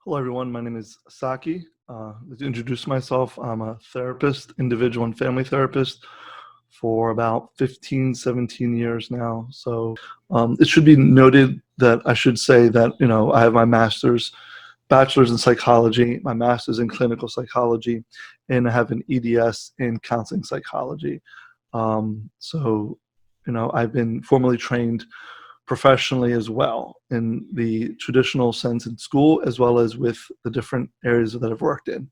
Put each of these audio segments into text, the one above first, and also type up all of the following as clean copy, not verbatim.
Hello, everyone. My name is Saki. To introduce myself, I'm a therapist, individual and family therapist for about 15, 17 years now. It should be noted that I should say that, I have my bachelor's in psychology, my master's in clinical psychology, and I have an EDS in counseling psychology. I've been formally trained professionally as well in the traditional sense in school, as well as with the different areas that I've worked in.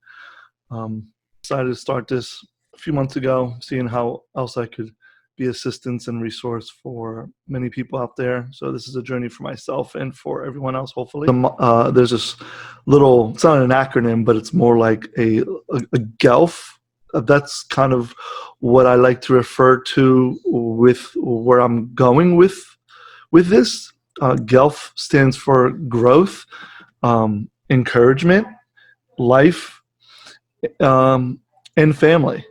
Decided to start this a few months ago, seeing how else I could be assistance and resource for many people out there. So this is a journey for myself and for everyone else, hopefully. There's this little, it's not an acronym, but it's more like a GELF. That's kind of what I like to refer to with where I'm going with this. GELF stands for growth, encouragement, life, and family.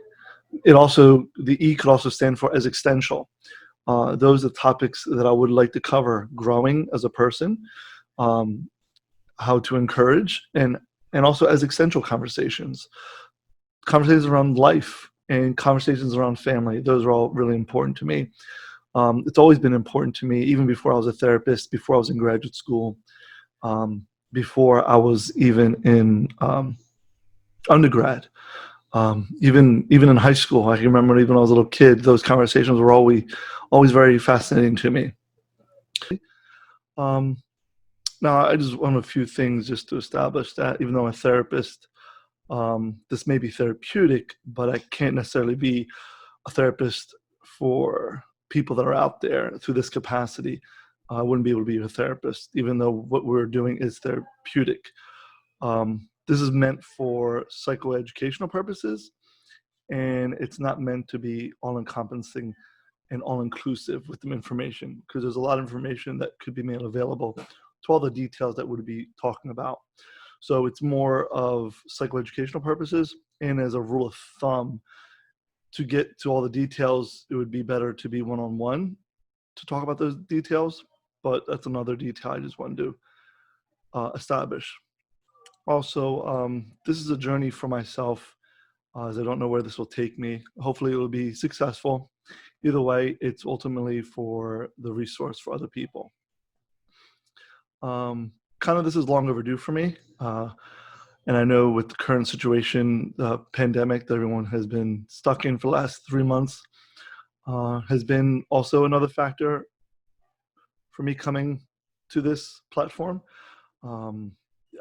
The E could also stand for as existential. Those are the topics that I would like to cover: growing as a person, how to encourage, and also as existential conversations around life and conversations around family. Those are all really important to me. It's always been important to me, even before I was a therapist, before I was in graduate school, before I was even in undergrad, even in high school. I can remember even when I was a little kid, those conversations were always very fascinating to me. Now, I just want a few things just to establish that even though I'm a therapist, this may be therapeutic, but I can't necessarily be a therapist for people that are out there through this capacity. I wouldn't be able to be a therapist, even though what we're doing is therapeutic. This is meant for psychoeducational purposes, and it's not meant to be all-encompassing and all-inclusive with the information, because there's a lot of information that could be made available to all the details that we'd be talking about. So it's more of psychoeducational purposes, and as a rule of thumb, to get to all the details, it would be better to be one-on-one to talk about those details, but that's another detail I just wanted to establish. Also, this is a journey for myself, as I don't know where this will take me. Hopefully it will be successful. Either way, it's ultimately for the resource for other people. This is long overdue for me. And I know with the current situation, the pandemic that everyone has been stuck in for the last 3 months has been also another factor for me coming to this platform.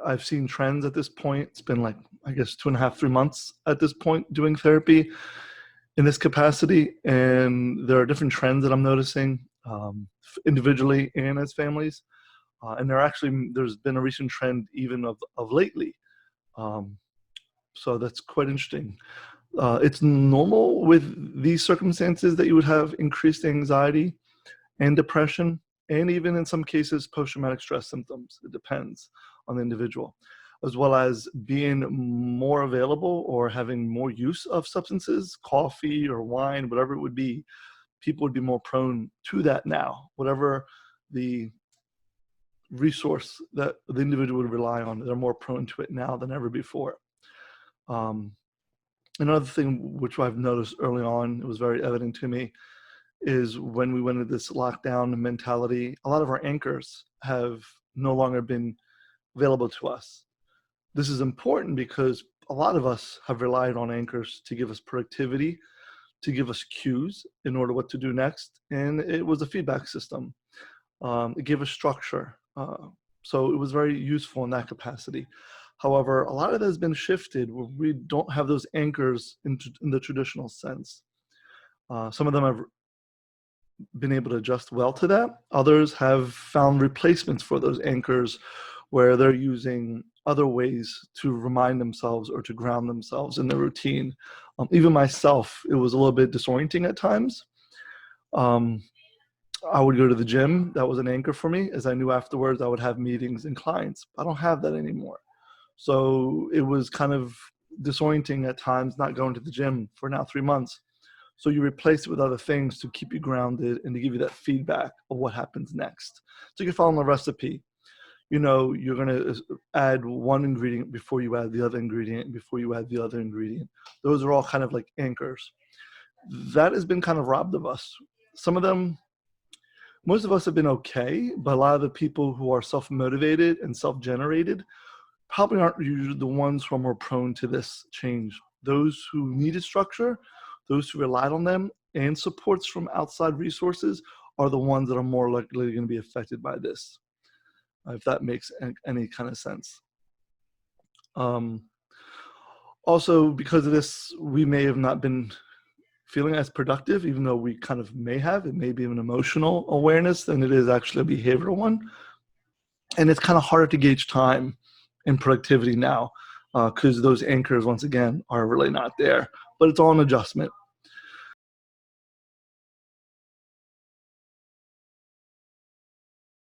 I've seen trends at this point. It's been like, I guess, 2.5, 3 months at this point doing therapy in this capacity. And there are different trends that I'm noticing individually and as families. And there's been a recent trend even of lately. So that's quite interesting. It's normal with these circumstances that you would have increased anxiety and depression, and even in some cases, post-traumatic stress symptoms. It depends on the individual, as well as being more available or having more use of substances, coffee or wine, whatever it would be. People would be more prone to that now, whatever the resource that the individual would rely on. They're more prone to it now than ever before. Another thing which I've noticed early on, it was very evident to me, is when we went into this lockdown mentality, a lot of our anchors have no longer been available to us. This is important because a lot of us have relied on anchors to give us productivity, to give us cues in order what to do next. And it was a feedback system. It gave us structure. So it was very useful in that capacity. However, a lot of that has been shifted where we don't have those anchors in the traditional sense. Some of them have been able to adjust well to that. Others have found replacements for those anchors where they're using other ways to remind themselves or to ground themselves in their routine. Even myself, it was a little bit disorienting at times. I would go to the gym. That was an anchor for me, as I knew afterwards I would have meetings and clients. I don't have that anymore. So it was kind of disorienting at times not going to the gym for now 3 months. So you replace it with other things to keep you grounded and to give you that feedback of what happens next. So you're following the recipe. you're going to add one ingredient before you add the other ingredient, before you add the other ingredient. Those are all kind of like anchors. That has been kind of robbed of us. Some of them, most of us have been okay, but a lot of the people who are self-motivated and self-generated probably aren't usually the ones who are more prone to this change. Those who needed structure, those who relied on them, and supports from outside resources are the ones that are more likely going to be affected by this, if that makes any kind of sense. Also, because of this, we may have not been feeling as productive, even though we kind of may have. It may be an emotional awareness than it is actually a behavioral one. And it's kind of harder to gauge time and productivity now because those anchors, once again, are really not there. But it's all an adjustment.